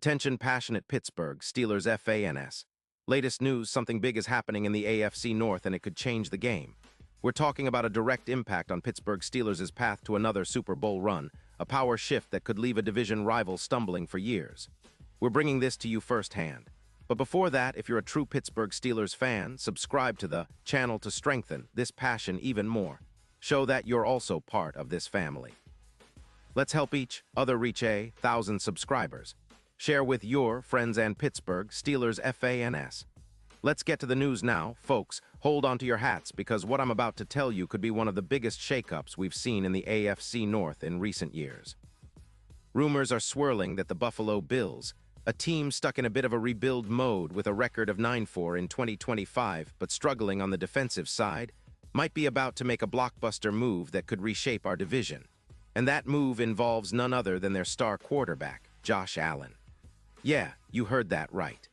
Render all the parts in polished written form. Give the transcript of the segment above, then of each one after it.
Attention passionate Pittsburgh Steelers fans. Latest news, something big is happening in the AFC North and it could change the game. We're talking about a direct impact on Pittsburgh Steelers' path to another Super Bowl run, a power shift that could leave a division rival stumbling for years. We're bringing this to you firsthand. But before that, if you're a true Pittsburgh Steelers fan, subscribe to the channel to strengthen this passion even more. Show that you're also part of this family. Let's help each other reach 1,000 subscribers. Share with your friends and Pittsburgh Steelers fans. Let's get to the news now, folks. Hold on to your hats because what I'm about to tell you could be one of the biggest shakeups we've seen in the AFC North in recent years. Rumors are swirling that the Buffalo Bills, a team stuck in a bit of a rebuild mode with a record of 9-4 in 2025 but struggling on the defensive side, might be about to make a blockbuster move that could reshape our division. And that move involves none other than their star quarterback, Josh Allen. Yeah, you heard that right.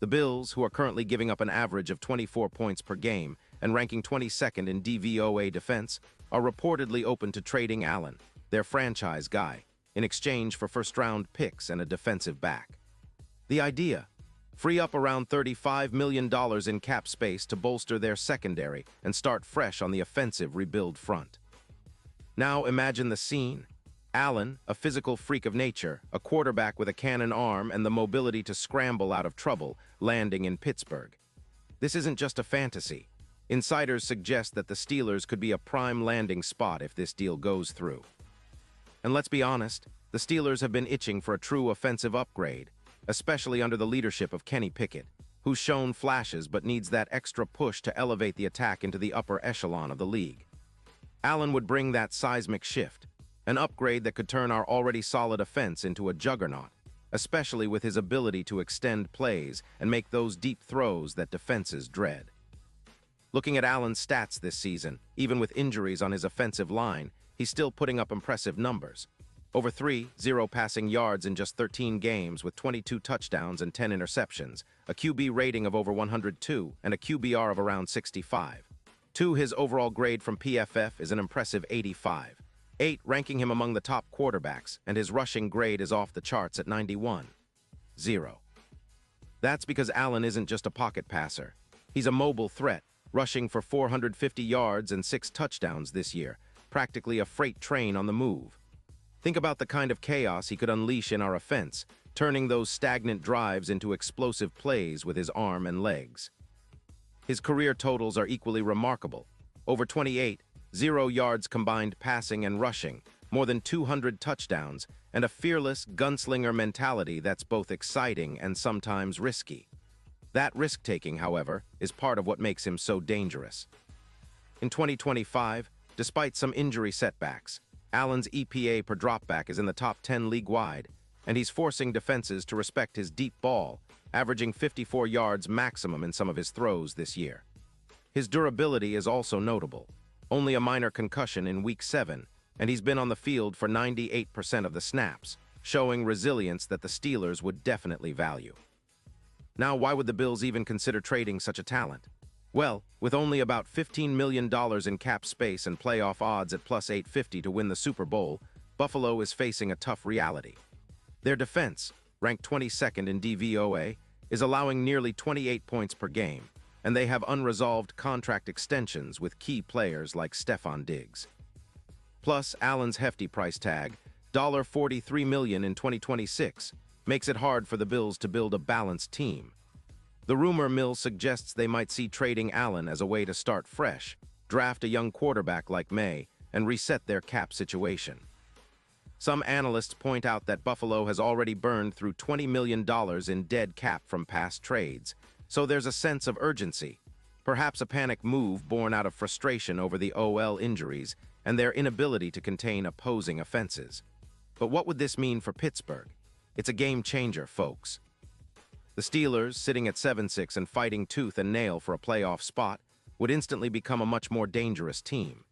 The Bills, who are currently giving up an average of 24 points per game and ranking 22nd in DVOA defense, are reportedly open to trading Allen, their franchise guy, in exchange for first-round picks and a defensive back. The idea? Free up around $35 million in cap space to bolster their secondary and start fresh on the offensive rebuild front. Now imagine the scene. Allen, a physical freak of nature, a quarterback with a cannon arm and the mobility to scramble out of trouble, landing in Pittsburgh. This isn't just a fantasy. Insiders suggest that the Steelers could be a prime landing spot if this deal goes through. And let's be honest, the Steelers have been itching for a true offensive upgrade, especially under the leadership of Kenny Pickett, who's shown flashes but needs that extra push to elevate the attack into the upper echelon of the league. Allen would bring that seismic shift, an upgrade that could turn our already solid offense into a juggernaut, especially with his ability to extend plays and make those deep throws that defenses dread. Looking at Allen's stats this season, even with injuries on his offensive line, he's still putting up impressive numbers. Over 3-0 passing yards in just 13 games with 22 touchdowns and 10 interceptions, a QB rating of over 102, and a QBR of around 65. His overall grade from PFF is an impressive 85. 8, ranking him among the top quarterbacks, and his rushing grade is off the charts at 91. 0. That's because Allen isn't just a pocket passer. He's a mobile threat, rushing for 450 yards and 6 touchdowns this year, practically a freight train on the move. Think about the kind of chaos he could unleash in our offense, turning those stagnant drives into explosive plays with his arm and legs. His career totals are equally remarkable. Over 28, 0 yards combined passing and rushing, more than 200 touchdowns, and a fearless gunslinger mentality that's both exciting and sometimes risky. That risk-taking, however, is part of what makes him so dangerous. In 2025, despite some injury setbacks, Allen's EPA per dropback is in the top 10 league-wide, and he's forcing defenses to respect his deep ball, averaging 54 yards maximum in some of his throws this year. His durability is also notable. Only a minor concussion in Week 7, and he's been on the field for 98% of the snaps, showing resilience that the Steelers would definitely value. Now, why would the Bills even consider trading such a talent? Well, with only about $15 million in cap space and playoff odds at plus 850 to win the Super Bowl, Buffalo is facing a tough reality. Their defense, ranked 22nd in DVOA, is allowing nearly 28 points per game, and they have unresolved contract extensions with key players like Stefon Diggs. Plus, Allen's hefty price tag, $43 million in 2026, makes it hard for the Bills to build a balanced team. The rumor mill suggests they might see trading Allen as a way to start fresh, draft a young quarterback like May, and reset their cap situation. Some analysts point out that Buffalo has already burned through $20 million in dead cap from past trades, so there's a sense of urgency, perhaps a panic move born out of frustration over the OL injuries and their inability to contain opposing offenses. But what would this mean for Pittsburgh? It's a game changer, folks. The Steelers, sitting at 7-6 and fighting tooth and nail for a playoff spot, would instantly become a much more dangerous team.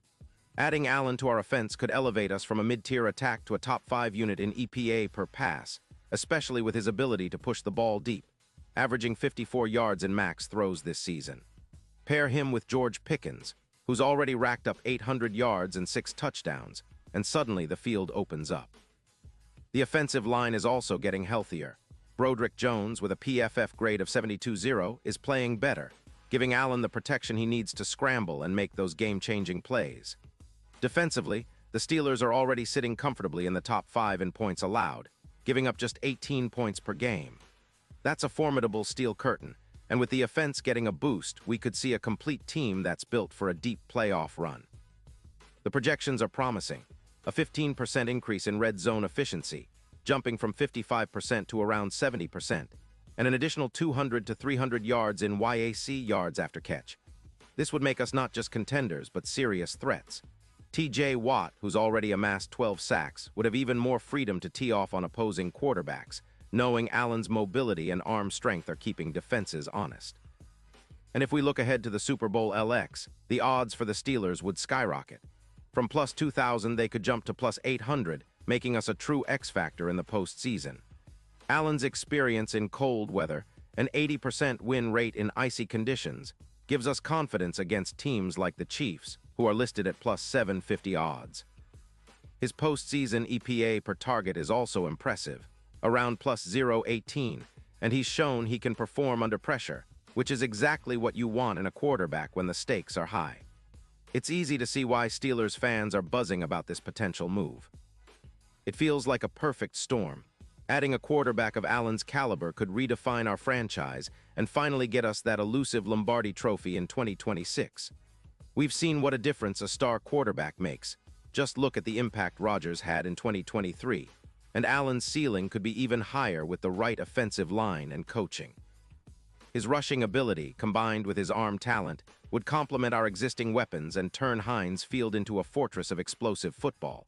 Adding Allen to our offense could elevate us from a mid-tier attack to a top 5 unit in EPA per pass, especially with his ability to push the ball deep, averaging 54 yards in max throws this season. Pair him with George Pickens, who's already racked up 800 yards and 6 touchdowns, and suddenly the field opens up. The offensive line is also getting healthier. Broderick Jones, with a PFF grade of 72-0, is playing better, giving Allen the protection he needs to scramble and make those game-changing plays. Defensively, the Steelers are already sitting comfortably in the top 5 in points allowed, giving up just 18 points per game. That's a formidable steel curtain, and with the offense getting a boost, we could see a complete team that's built for a deep playoff run. The projections are promising. A 15% increase in red zone efficiency, jumping from 55% to around 70%, and an additional 200 to 300 yards in YAC yards after catch. This would make us not just contenders, but serious threats. T.J. Watt, who's already amassed 12 sacks, would have even more freedom to tee off on opposing quarterbacks, knowing Allen's mobility and arm strength are keeping defenses honest. And if we look ahead to the Super Bowl LX, the odds for the Steelers would skyrocket. From plus 2,000, they could jump to plus 800, making us a true X-factor in the postseason. Allen's experience in cold weather, an 80% win rate in icy conditions, gives us confidence against teams like the Chiefs, who are listed at plus 750 odds. His postseason EPA per target is also impressive, around plus 0.18, and he's shown he can perform under pressure, which is exactly what you want in a quarterback when the stakes are high. It's easy to see why Steelers fans are buzzing about this potential move. It feels like a perfect storm. Adding a quarterback of Allen's caliber could redefine our franchise and finally get us that elusive Lombardi trophy in 2026. We've seen what a difference a star quarterback makes. Just look at the impact Rodgers had in 2023, and Allen's ceiling could be even higher with the right offensive line and coaching. His rushing ability, combined with his arm talent, would complement our existing weapons and turn Heinz Field into a fortress of explosive football.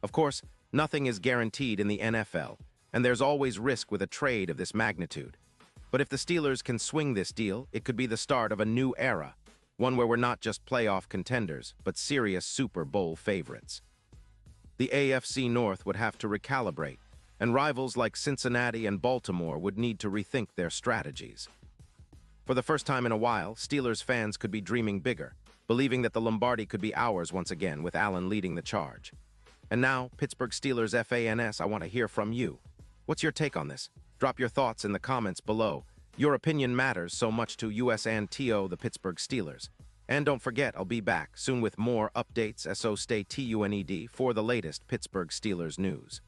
Of course, nothing is guaranteed in the NFL, and there's always risk with a trade of this magnitude. But if the Steelers can swing this deal, it could be the start of a new era, one where we're not just playoff contenders, but serious Super Bowl favorites. The AFC North would have to recalibrate, and rivals like Cincinnati and Baltimore would need to rethink their strategies. For the first time in a while, Steelers fans could be dreaming bigger, believing that the Lombardi could be ours once again with Allen leading the charge. And now, Pittsburgh Steelers fans, I want to hear from you. What's your take on this? Drop your thoughts in the comments below. Your opinion matters so much to us and TO, the Pittsburgh Steelers. And don't forget, I'll be back soon with more updates, so stay tuned for the latest Pittsburgh Steelers news.